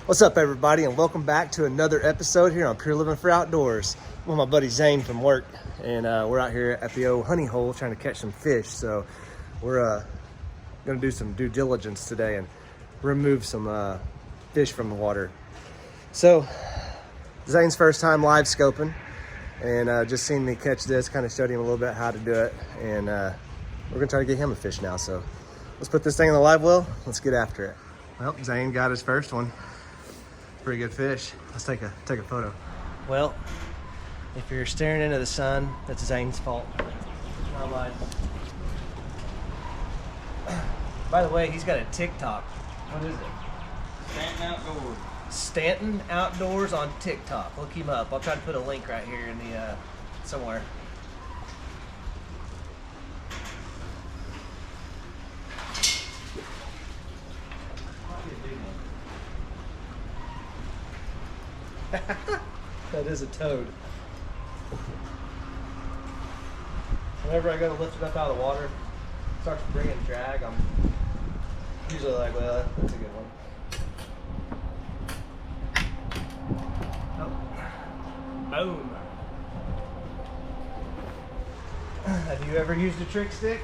What's up, everybody, and welcome back to another episode here on Pure Living for Outdoors. I'm with my buddy Zane from work, and we're out here at the old honey hole trying to catch some fish. So we're gonna do some due diligence today and remove some fish from the water. So Zane's first time live scoping, and just seen me catch this, kind of showed him a little bit how to do it, and we're gonna try to get him a fish now. So let's put this thing in the live well. Let's get after it. Well, Zane got his first one. Pretty good fish. Let's take a photo. Well, if you're staring into the sun, that's Zane's fault. Not mine. By the way, he's got a TikTok. What is it? Stanton Outdoors. Stanton Outdoors on TikTok. Look him up. I'll try to put a link right here in the somewhere. That is a toad. Whenever I go to lift it up out of the water, it starts bringing drag. I'm usually like, well, that's a good one. Oh. Boom. Have you ever used a trick stick?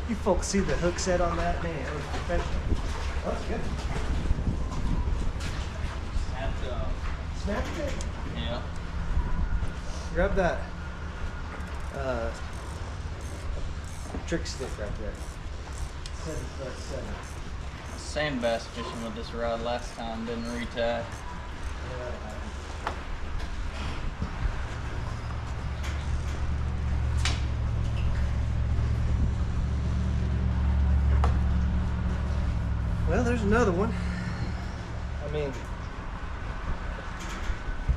You folks see the hook set on that? Man, it was professional. Oh, that's good. Snapped it? Yeah. Grab that trick stick right there. 7+7. Sand bass fishing with this rod last time, didn't retie. Well, there's another one. I mean,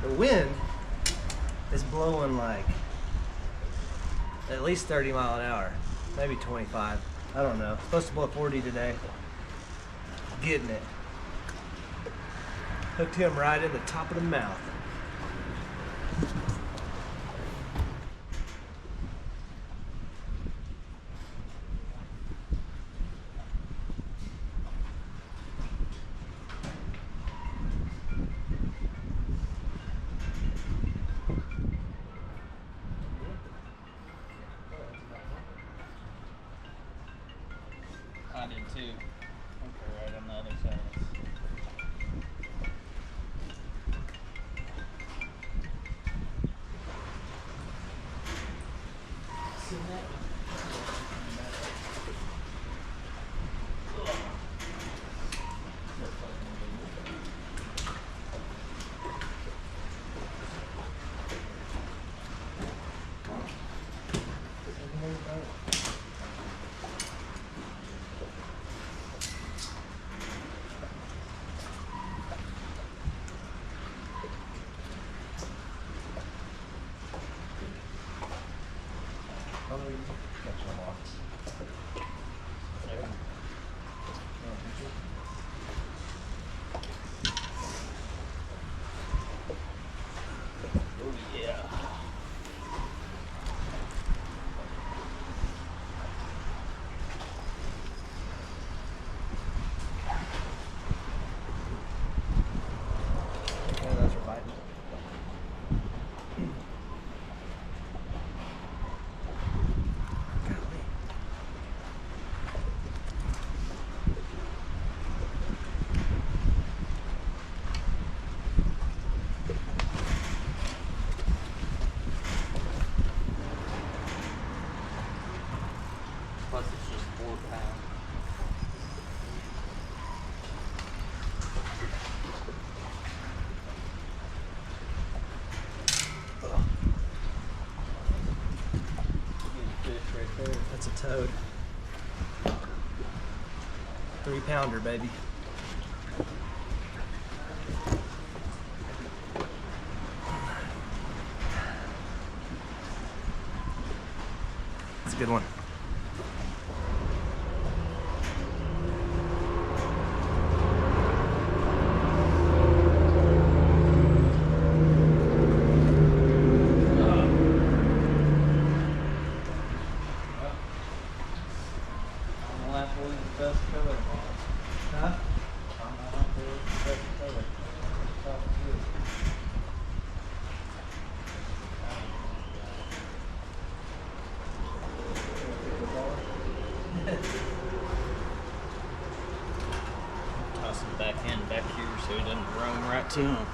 the wind is blowing like at least 30 mile an hour, maybe 25. I don't know. It's supposed to blow 40 today. Getting it. Hooked him right in the top of the mouth. I did too. Okay, right on the other side. See that? Oh yeah. Yeah, those are biting. Plus it's just 4 pounds. Good fish right there. That's a toad. 3-pounder, baby. That's a good one. Last one is the best color. Huh? Toss him back here so he doesn't roam right to him.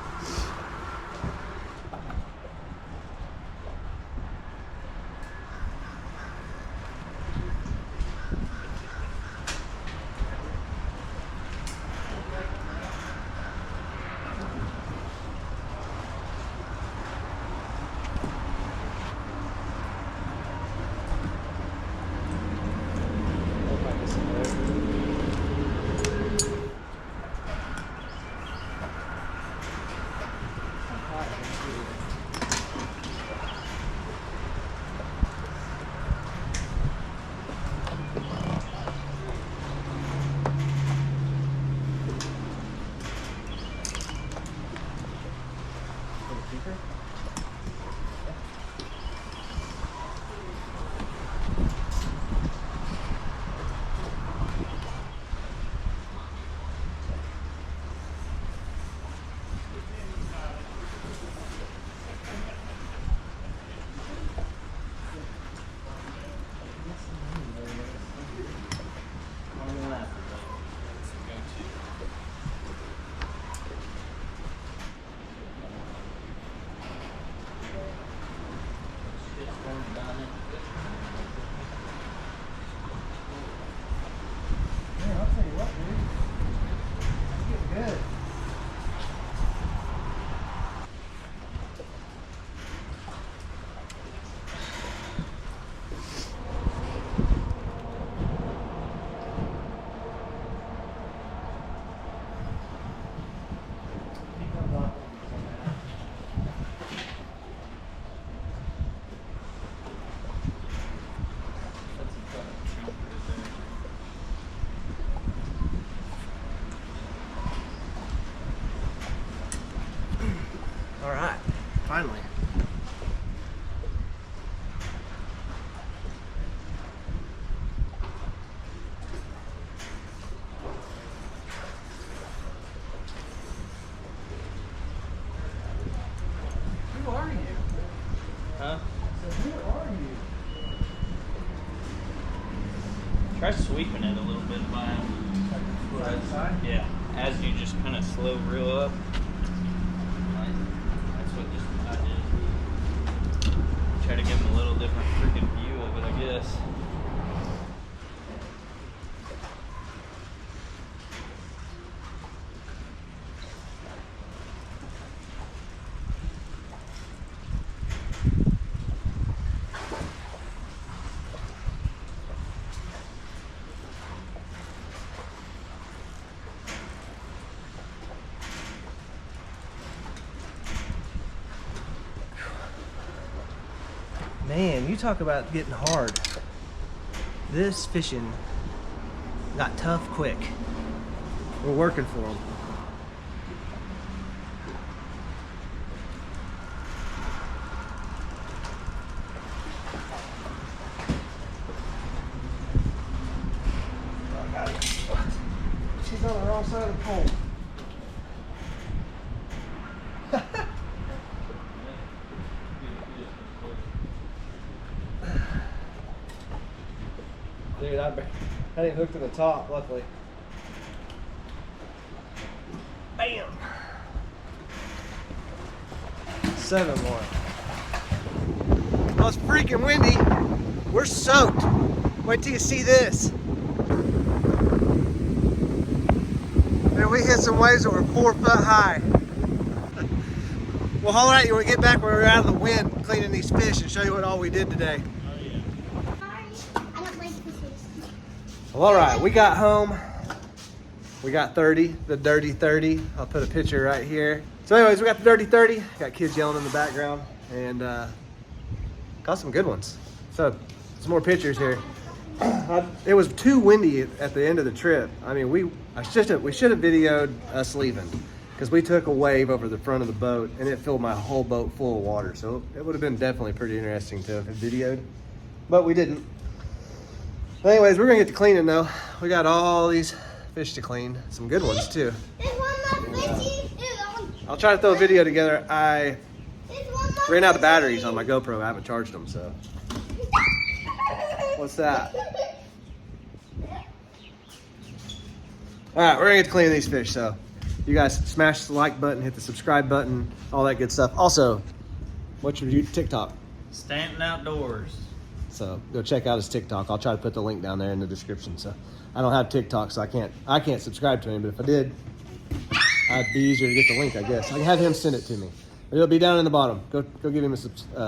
All right, finally. Who are you? Huh? So who are you? Try sweeping it a little bit by Side to side? Yeah, as you just kind of slow reel up. That's what this I did. Try to give him a little different freaking view of it, I guess. Man, you talk about getting hard. This fishing got tough quick. We're working for them. She's on the wrong side of the pole. Dude, I didn't hook to the top, luckily. Bam! 7 more. Oh, it's freaking windy. We're soaked. Wait till you see this. Man, we hit some waves that were 4 foot high. Well, holler at you when we get back when we're out of the wind cleaning these fish and show you what all we did today. Well, all right, we got home. We got 30, the dirty 30. I'll put a picture right here. So anyways, we got the dirty 30. Got kids yelling in the background and got some good ones. So some more pictures here. It was too windy at the end of the trip. I mean, we should have videoed us leaving because we took a wave over the front of the boat and it filled my whole boat full of water. So it would have been definitely pretty interesting to have videoed, but we didn't. Anyways, we're gonna get to cleaning though. We got all these fish to clean. Some good ones too. There's one more fishy. I'll try to throw a video together. I ran out of batteries on my GoPro. I haven't charged them, so. What's that? All right, we're gonna get to cleaning these fish. So, you guys smash the like button, hit the subscribe button, all that good stuff. Also, what's your TikTok? Stanton Outdoors. So go check out his TikTok. I'll try to put the link down there in the description. So I don't have TikTok, so I can't subscribe to him. But if I did, it'd be easier to get the link, I guess. I can have him send it to me. But it'll be down in the bottom. Go give him a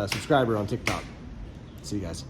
subscriber on TikTok. See you guys.